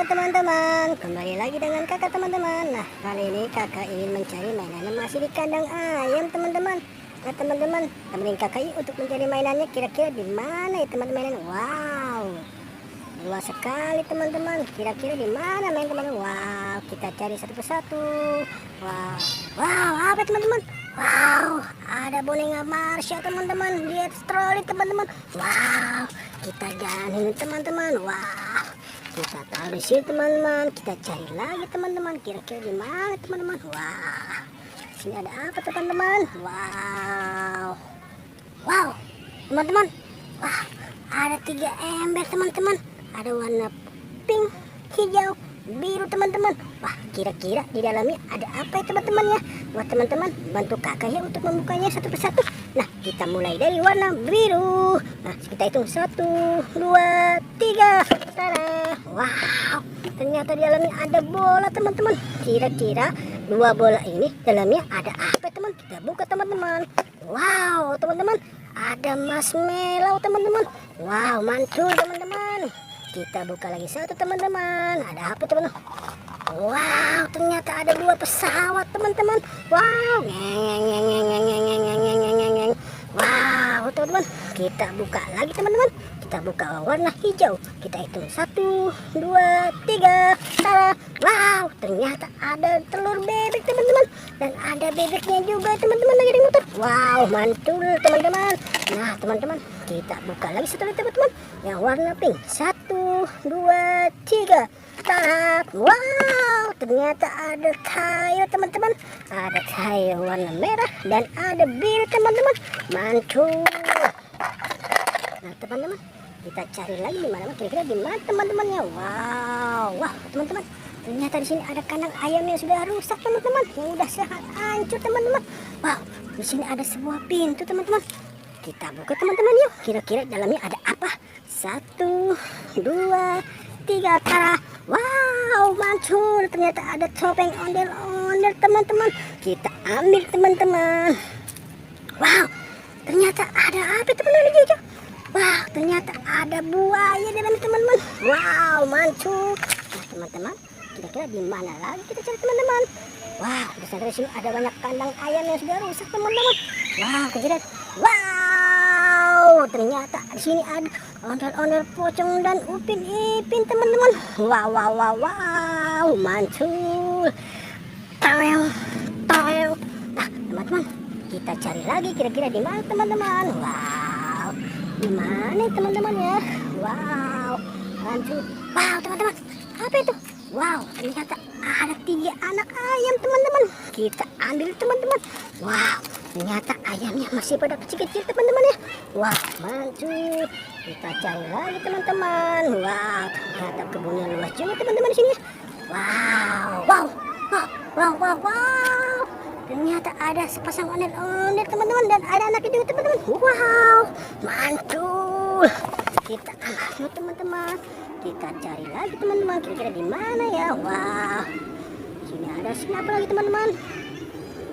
teman-teman, kembali lagi dengan kakak teman-teman. Nah, kali ini kakak ingin mencari mainan yang masih di kandang ayam teman-teman. Nah teman-teman, temenin kakak yuk untuk mencari mainannya. Kira-kira di mana ya teman-teman? Wow, luas sekali teman-teman. Kira-kira di mana main teman-teman? Wow, kita cari satu persatu. Wow, wow, apa teman-teman? Wow, ada boneka Marsha teman-teman. Lihat troli teman-teman. Wow, kita jalanin teman-teman. Wow, kita taruh di sini teman-teman. Kita cari lagi teman-teman. Kira-kira di mana teman-teman? Wah, sini ada apa teman-teman? Wow, wow, teman-teman. Wah, ada 3 ember teman-teman. Ada warna pink, hijau, biru teman-teman. Wah, kira-kira di dalamnya ada apa ya teman-teman ya? Wah teman-teman, bantu kakak ya untuk membukanya satu persatu. Nah, kita mulai dari warna biru. Nah, kita hitung 1, 2, 3. Tada! Wow, ternyata di dalamnya ada bola teman-teman. Kira-kira 2 bola ini dalamnya ada apa teman? Kita buka teman-teman. Wow teman-teman, ada marshmallow teman-teman. Wow, mantul teman-teman. Kita buka lagi satu teman-teman. Ada apa teman-teman? Wow, ternyata ada 2 pesawat teman-teman. Wow, wow teman-teman, kita buka lagi teman-teman. Kita buka warna hijau. Kita hitung 1, 2, 3. Tada! Wow, ternyata ada telur bebek teman-teman. Dan ada bebeknya juga teman-teman lagi di motor. Wow, mantul teman-teman. Nah teman-teman, kita buka lagi satu lagi teman-teman. Yang warna pink. 1, 2, 3. Tada! Wow, ternyata ada kayu teman-teman. Ada kayu warna merah dan ada biru teman-teman. Mantul. Nah teman-teman, kita cari lagi di mana kira-kira di mana teman-temannya. Wow, wah teman-teman, ternyata di sini ada kandang ayam yang sudah rusak teman-teman, yang sudah sangat hancur teman-teman. Wow, di sini ada sebuah pintu teman-teman. Kita buka teman-teman yuk. Kira-kira dalamnya ada apa? 1, 2, 3. Tara! Wow, mantul. Ternyata ada topeng ondel-ondel teman-teman. Kita ambil teman-teman. Wow, ternyata ada apa teman-teman hijau? Wah, ternyata ada buaya di dalam teman-teman. Wow, mantul. Nah, teman-teman, kira-kira di mana lagi kita cari teman-teman? Wow, di sana sini ada banyak kandang ayam yang sudah rusak teman-teman. Wow, kira-kira. Wow, ternyata di sini ada ondel-ondel pocong dan upin ipin teman-teman. Wow, wow, wow, wow, mantul. Tawel, tawel. Nah, teman-teman, kita cari lagi kira-kira di mana teman-teman? Wow. Di mana teman-teman ya? Wow, lanjut. Wow teman-teman, apa itu? Wow, ternyata ada 3 anak ayam teman-teman. Kita ambil teman-teman. Wow, ternyata ayamnya masih pada kecil-kecil teman-teman ya. Wow, lanjut. Kita cari lagi teman-teman. Wow, ternyata kebunnya luas juga teman-teman di sini. Wow, wow, wow, wow, wow, wow. Ternyata ada sepasang ondel-ondel teman-teman dan ada anak itu teman-teman. Wow, mantul. Kita ambil teman-teman. Kita cari lagi teman-teman. Kira-kira di mana ya? Wow. Sini ada apa lagi teman-teman?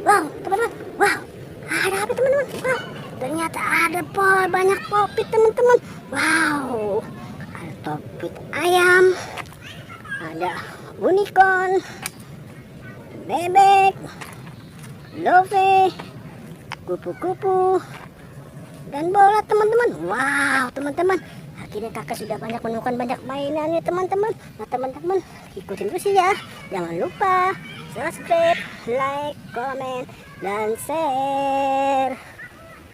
Wow, teman-teman. Wow. Ada apa teman-teman? Wow. Ternyata ada banyak popit teman-teman. Wow. Ada topit ayam. Ada unicorn. Bebek. Love, kupu-kupu, dan bola teman-teman. Wow teman-teman, akhirnya kakak sudah banyak menemukan banyak mainannya teman-teman. Nah teman-teman, ikutin terus ya. Jangan lupa subscribe, like, komen, dan share.